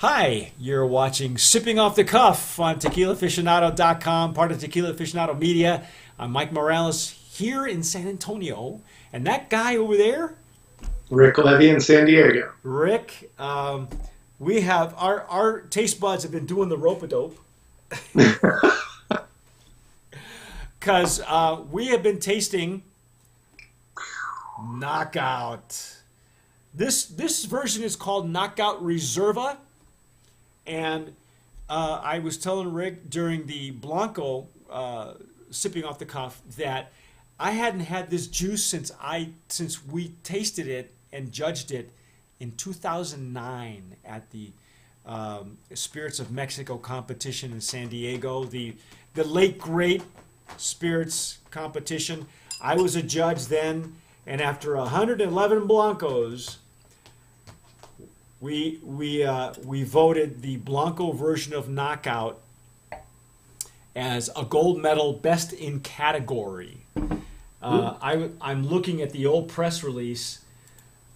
Hi, you're watching Sipping Off the Cuff on TequilaAficionado.com, part of Tequila Aficionado Media. I'm Mike Morales here in San Antonio, and that guy over there, Rick Levy in San Diego. Rick, we have our taste buds have been doing the rope-a-dope because we have been tasting Nocaut. This version is called Nocaut Reserva. And I was telling Rick during the Blanco sipping off the cuff that I hadn't had this juice since we tasted it and judged it in 2009 at the Spirits of Mexico competition in San Diego, the late great spirits competition. I was a judge then, and after 111 Blancos, we voted the Blanco version of Nocaut as a gold medal, best in category. I'm looking at the old press release.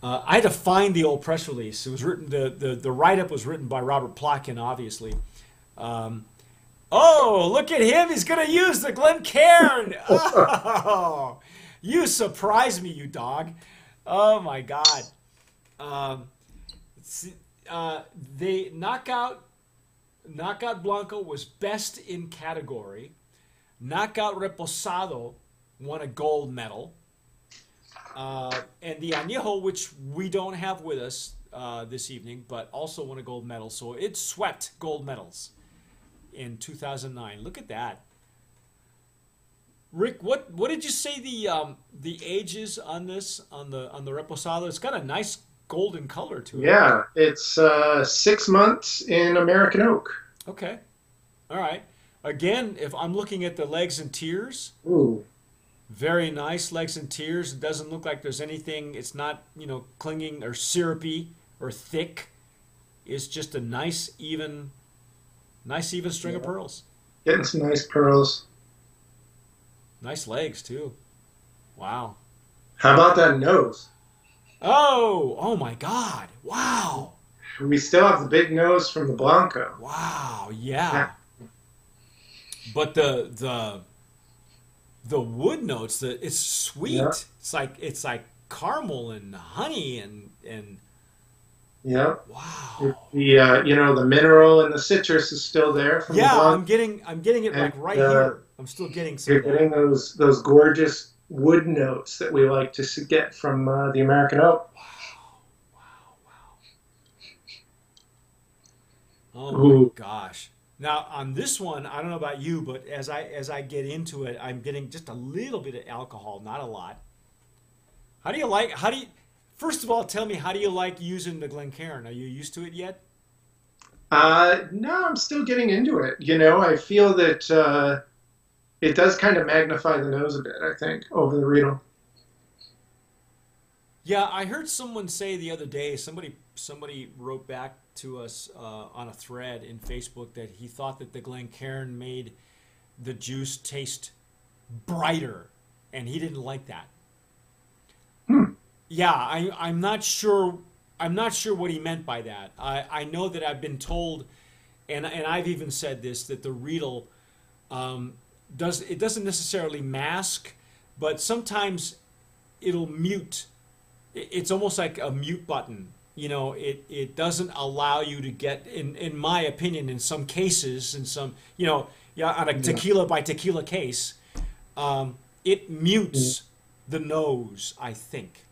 I had to find the old press release. It was written. The write-up was written by Robert Plotkin, obviously. Oh, look at him! He's going to use the Glencairn. Oh, you surprised me, you dog. Oh my God. The Nocaut Blanco was best in category. Nocaut Reposado won a gold medal. And the Añejo, which we don't have with us this evening, but also won a gold medal. So it swept gold medals in 2009. Look at that. Rick, what did you say the age is on this on the Reposado? It's got a nice golden color to it. Yeah, it's 6 months in American oak. Okay. All right. Again, if I'm looking at the legs and tears, Ooh. very nice legs and tears. It doesn't look like there's anything. It's not, clinging or syrupy or thick. It's just a nice even string of pearls. Getting some nice pearls. Nice legs too. Wow. How about that nose? Oh my God. Wow. We still have the big nose from the Blanco. Wow, yeah. But the wood notes, it's sweet. Yeah. It's like caramel and honey and Yeah. wow. The mineral and the citrus is still there from the Blanco. I'm getting it like right here. I'm still getting some You're of that. getting those gorgeous wood notes that we like to get from the American oak. Oh my Ooh. gosh. Now on this one, I don't know about you, but as I get into it, I'm getting just a little bit of alcohol, not a lot. First of all, tell me, how do you like using the Glencairn? Are you used to it yet? No, I'm still getting into it. I feel that it does kind of magnify the nose a bit, I think, over the Riedel. Yeah, I heard someone say the other day, somebody wrote back to us on a thread in Facebook that he thought that the Glencairn made the juice taste brighter, and he didn't like that. Yeah, I'm not sure. I'm not sure what he meant by that. I know that I've been told, and I've even said this, that the Riedel doesn't necessarily mask, but sometimes it'll mute. It's almost like a mute button. It doesn't allow you to get, in my opinion, in some cases, on a tequila by tequila case, it mutes the nose, I think.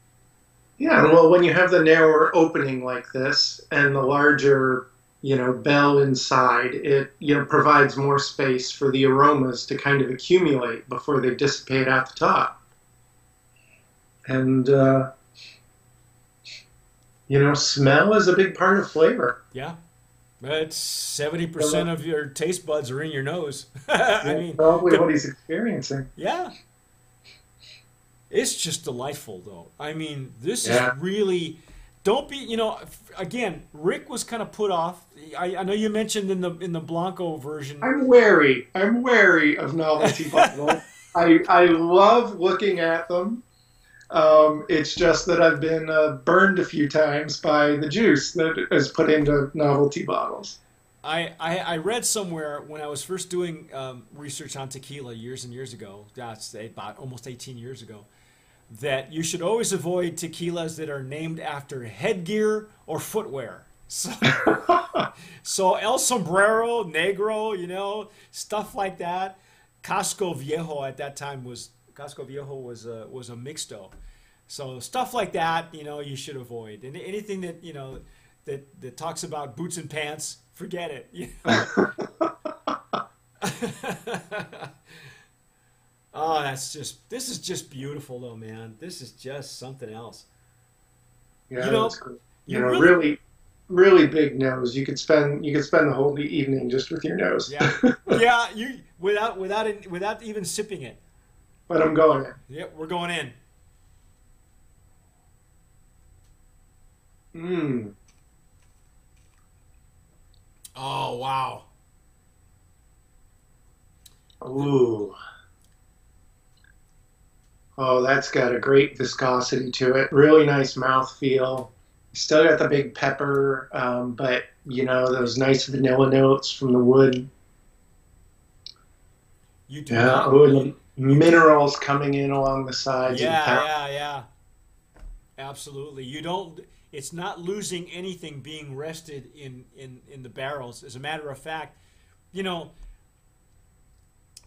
Yeah, well, when you have the narrower opening like this and the larger, bell inside, it, provides more space for the aromas to kind of accumulate before they dissipate out the top. And, smell is a big part of flavor. Yeah. But 70% of your taste buds are in your nose. Probably what he's experiencing. Yeah. It's just delightful, though. This is really. Don't be, again, Rick was kind of put off. I know you mentioned in the Blanco version. I'm wary of novelty bottles. I love looking at them. It's just that I've been burned a few times by the juice that is put into novelty bottles. I read somewhere when I was first doing research on tequila years and years ago, that's about almost 18 years ago, that you should always avoid tequilas that are named after headgear or footwear. So, so El Sombrero, Negro, stuff like that. Casco Viejo at that time Casco Viejo was a mixto. So stuff like that, you should avoid. And anything that, that talks about boots and pants, forget it. Oh, this is just beautiful though, man. This is just something else. Yeah, You know, that's cool. you really, Really, really big nose. You could spend the whole evening just with your nose. yeah, yeah, without even sipping it. But I'm going in. Yep, we're going in. Mmm. Oh, wow. Ooh. Oh, that's got a great viscosity to it. Really nice mouth feel. Still got the big pepper, but those nice vanilla notes from the wood. You do Yeah. not. Oh, and the minerals coming in along the sides of the Yeah, palate. yeah. Absolutely. You don't. It's not losing anything being rested in the barrels. As a matter of fact, you know,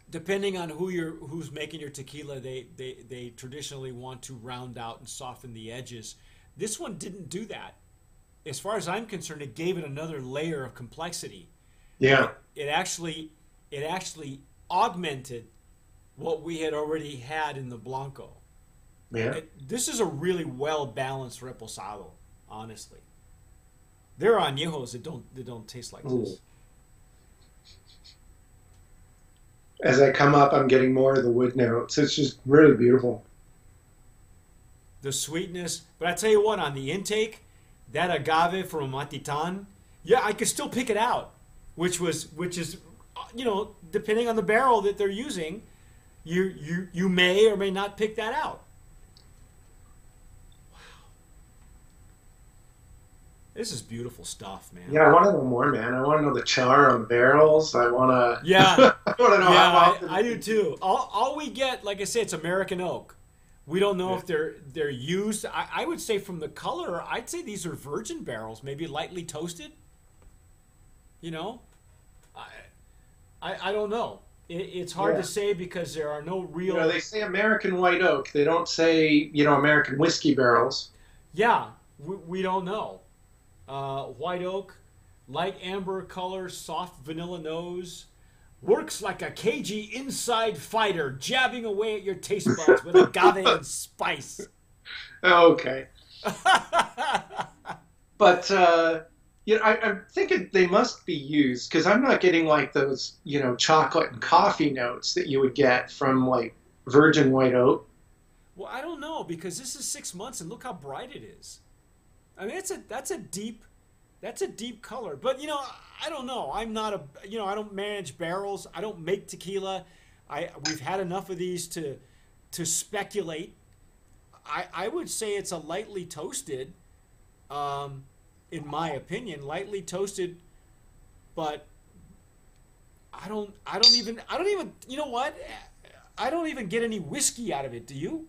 depending on who's making your tequila, they traditionally want to round out and soften the edges. This one didn't do that. As far as I'm concerned, it gave it another layer of complexity. Yeah. It actually augmented what we had already had in the Blanco. Yeah. This is a really well balanced reposado, honestly. There are añejos that don't taste like Ooh. this. As I come up, I'm getting more of the wood notes. It's just really beautiful. The sweetness, but I tell you what, on the intake, that agave from Matitan, yeah, I could still pick it out, which is, depending on the barrel that they're using, you may or may not pick that out. This is beautiful stuff, man. Yeah, I want to know more, man. I want to know the char on barrels. I want Yeah, to. I want to know how yeah, often. I do too. All we get, like I say, it's American oak. We don't know Yeah. if they're used. I would say from the color, I'd say these are virgin barrels, maybe lightly toasted. You know, I I don't know. It's hard Yeah. to say because there are no real. They say American white oak. They don't say, American whiskey barrels. Yeah, we don't know. White oak, light amber color, soft vanilla nose. Works like a cagey inside fighter, jabbing away at your taste buds with agave and spice. Okay. But, I'm thinking they must be used because I'm not getting like those, chocolate and coffee notes that you would get from like virgin white oak. Well, I don't know because this is 6 months and look how bright it is. I mean, that's a deep color. But I don't know. I'm not I don't manage barrels. I don't make tequila. We've had enough of these to speculate. I would say it's a lightly toasted, in my opinion, lightly toasted, but I don't even you know what? I don't even get any whiskey out of it. Do you?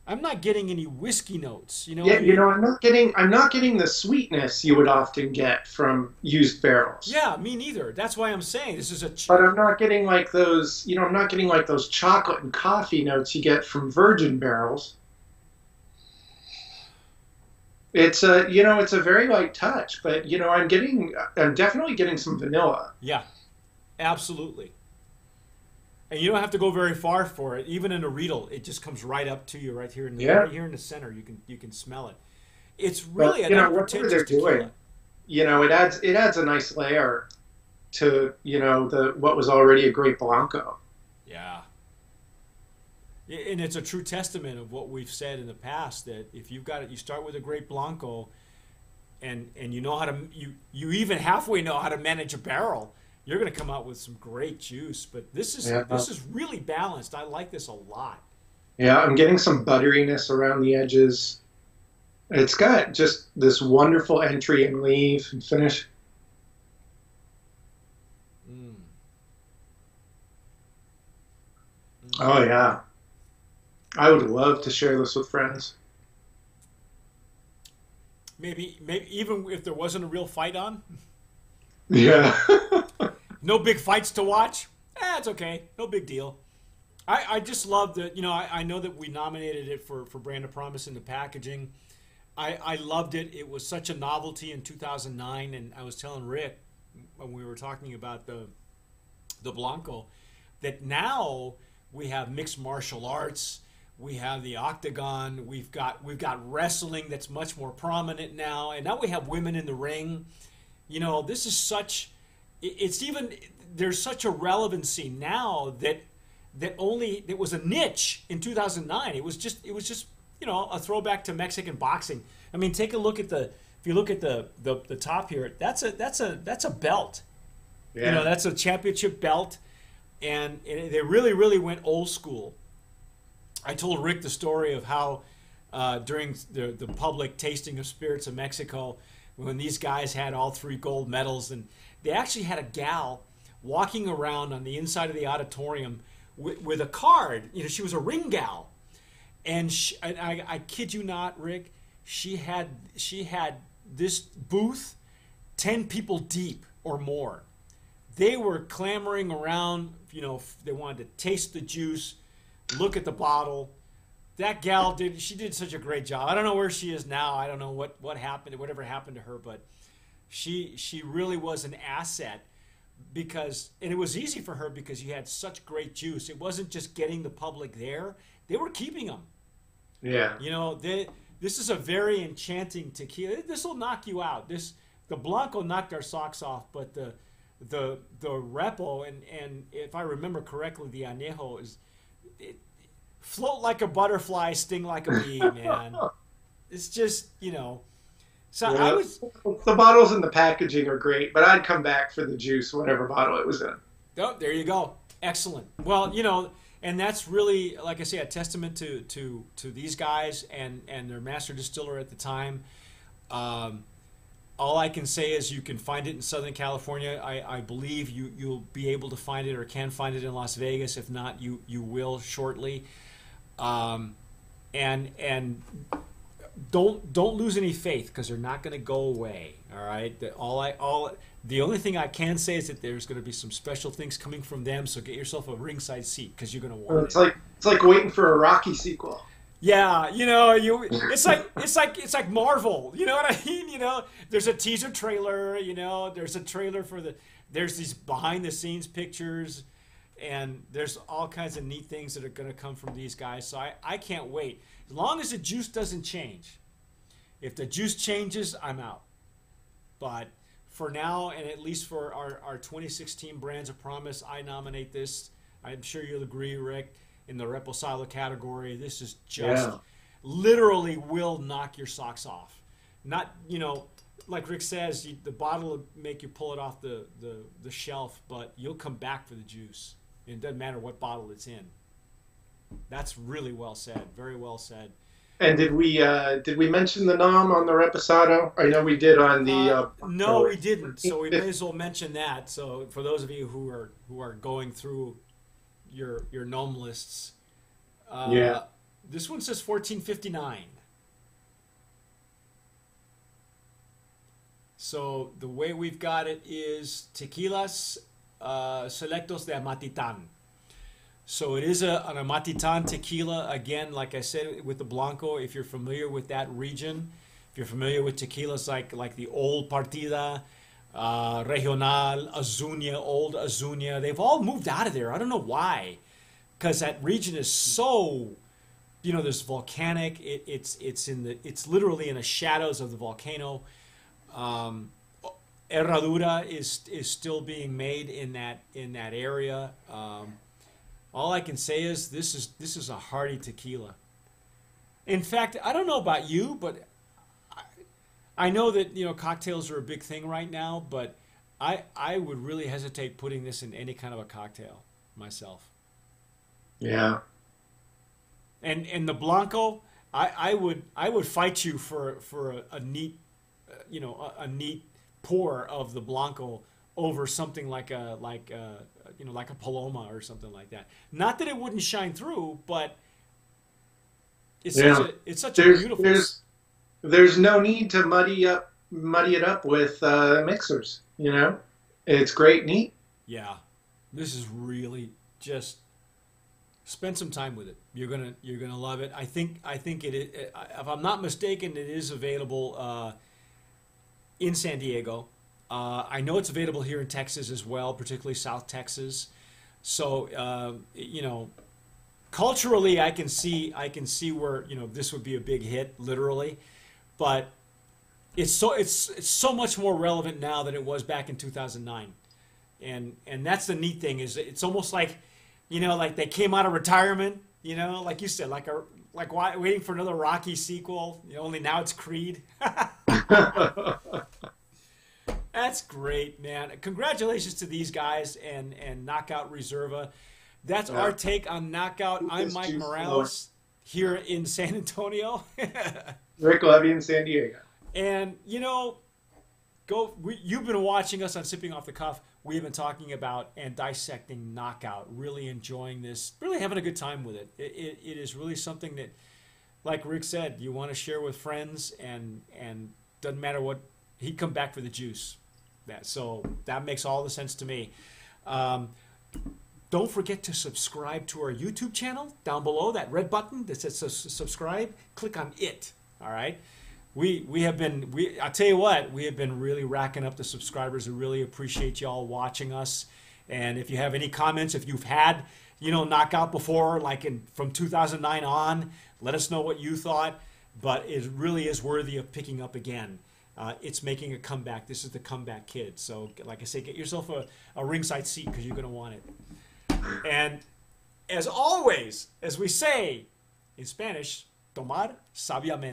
I'm not getting any whiskey notes. Yeah, I'm not getting the sweetness you would often get from used barrels. Yeah, me neither. That's why I'm saying this is But I'm not getting like those, I'm not getting like those chocolate and coffee notes you get from virgin barrels. It's a very light touch, but I'm definitely getting some vanilla. Yeah, absolutely. And you don't have to go very far for it. Even in a Riedel, it just comes right up to you, right here in Yeah. right here in the center. You can smell it. It's But really an whatever they're unpretentious tequila. doing, it adds a nice layer to the what was already a great Blanco. Yeah. And it's a true testament of what we've said in the past that if you've got it, you start with a great Blanco, and you know how to you even halfway know how to manage a barrel. You're going to come out with some great juice. But this Yeah. is really balanced. I like this a lot. Yeah, I'm getting some butteriness around the edges. It's got just this wonderful entry and leave and finish. Mm. Oh Mm. yeah, I would love to share this with friends. Maybe even if there wasn't a real fight on, Yeah. no big fights to watch. It's okay, no big deal. I just love that. I know that we nominated it for Brand of Promise in the packaging. I loved it. It was such a novelty in 2009, and I was telling Rick when we were talking about the Blanco that now we have mixed martial arts, we have the octagon, we've got wrestling that's much more prominent now, and now we have women in the ring. This is such it's even there's such a relevancy now that was a niche in 2009. It was just a throwback to Mexican boxing. I mean, take a look at if you look at the top here, that's a belt. Yeah. That's a championship belt, and they really went old school. I told Rick the story of how during the public tasting of spirits of Mexico, when these guys had all three gold medals, and they actually had a gal walking around on the inside of the auditorium with a card. She was a ring gal, and I kid you not, Rick, she had this booth 10 people deep or more. They were clamoring around. They wanted to taste the juice, look at the bottle. That gal did such a great job. I don't know where she is now. I don't know what happened, whatever happened to her, but she really was an asset and it was easy for her because you had such great juice. It wasn't just getting the public there; they were keeping them. Yeah. This is a very enchanting tequila. This will knock you out. The Blanco knocked our socks off, but the Repo and if I remember correctly, the Añejo float like a butterfly, sting like a bee, man. It's just. So I Yeah. was. The bottles and the packaging are great, but I'd come back for the juice, whatever bottle it was in. Oh, there you go. Excellent. Well, and that's really, like I say, a testament to these guys and their master distiller at the time. All I can say is you can find it in Southern California. I believe you'll be able to find it or can find it in Las Vegas. If not, you will shortly. And don't lose any faith because they're not going to go away. All right. The only thing I can say is that there's going to be some special things coming from them. So get yourself a ringside seat because you're going to want It's like waiting for a Rocky sequel. Yeah, it's like Marvel. You know what I mean? There's a teaser trailer. There's a trailer there's these behind the scenes pictures, and there's all kinds of neat things that are going to come from these guys. So I can't wait. As long as the juice doesn't change. If the juice changes, I'm out. But for now, and at least for our 2016 Brands of Promise, I nominate this. I'm sure you'll agree, Rick, in the Reposado category. This is just literally will knock your socks off. Not, like Rick says, the bottle will make you pull it off the shelf, but you'll come back for the juice. It doesn't matter what bottle it's in. That's really well said. Very well said. And did we mention the nom on the Reposado? I know we did on the. No, we didn't. So we may as well mention that. So for those of you who are going through your nom lists, this one says 1459. So the way we've got it is tequilas selectos de Amatitan. So it is an Amatitan tequila. Again, like I said, with the Blanco, if you're familiar with that region, if you're familiar with tequilas like the old Partida, Regional, Azuña, old Azuña, they've all moved out of there. I don't know why, because that region is so, there's volcanic. It's literally in the shadows of the volcano. Herradura is still being made in that area. All I can say is this is a hearty tequila. In fact, I don't know about you, but I know that cocktails are a big thing right now, but I would really hesitate putting this in any kind of a cocktail myself. Yeah. And the Blanco, I would fight you for a neat, a neat pour of the Blanco over something like like a Paloma or something like that. Not that it wouldn't shine through, but Yeah. it's such a There's beautiful. there's there's no need to muddy it up with mixers. You know, it's great, neat. Yeah, this is really just spend some time with it. You're gonna love it. I think if I'm not mistaken, it is available in San Diego. I know it's available here in Texas as well, particularly South Texas. So culturally, I can see where this would be a big hit, literally, but it's so much more relevant now than it was back in 2009. And that's the neat thing is it's almost like like they came out of retirement, like you said, waiting for another Rocky sequel, only now it's Creed. That's great, man. Congratulations to these guys and Knockout Reserva. That's our Yeah. take on Knockout. Keep I'm this Mike juice flowing. Morales here in San Antonio. Rick Levy in San Diego. And you've been watching us on Sipping Off the Cuff. We have been talking about and dissecting Knockout, really enjoying this, really having a good time with it. It is really something that, like Rick said, you want to share with friends, and doesn't matter what, he'd come back for the juice. So that makes all the sense to me. Um, don't forget to subscribe to our YouTube channel down below, that red button that says subscribe. Click on it. All right. We have been, I'll tell you what, we have been really racking up the subscribers. We really appreciate y'all watching us. And if you have any comments, if you've had, Knockout before, from 2009 on, let us know what you thought. But it really is worthy of picking up again. It's making a comeback. This is the comeback kid. So, like I say, get yourself a ringside seat because you're going to want it. And as always, as we say in Spanish, tomar sabiamente.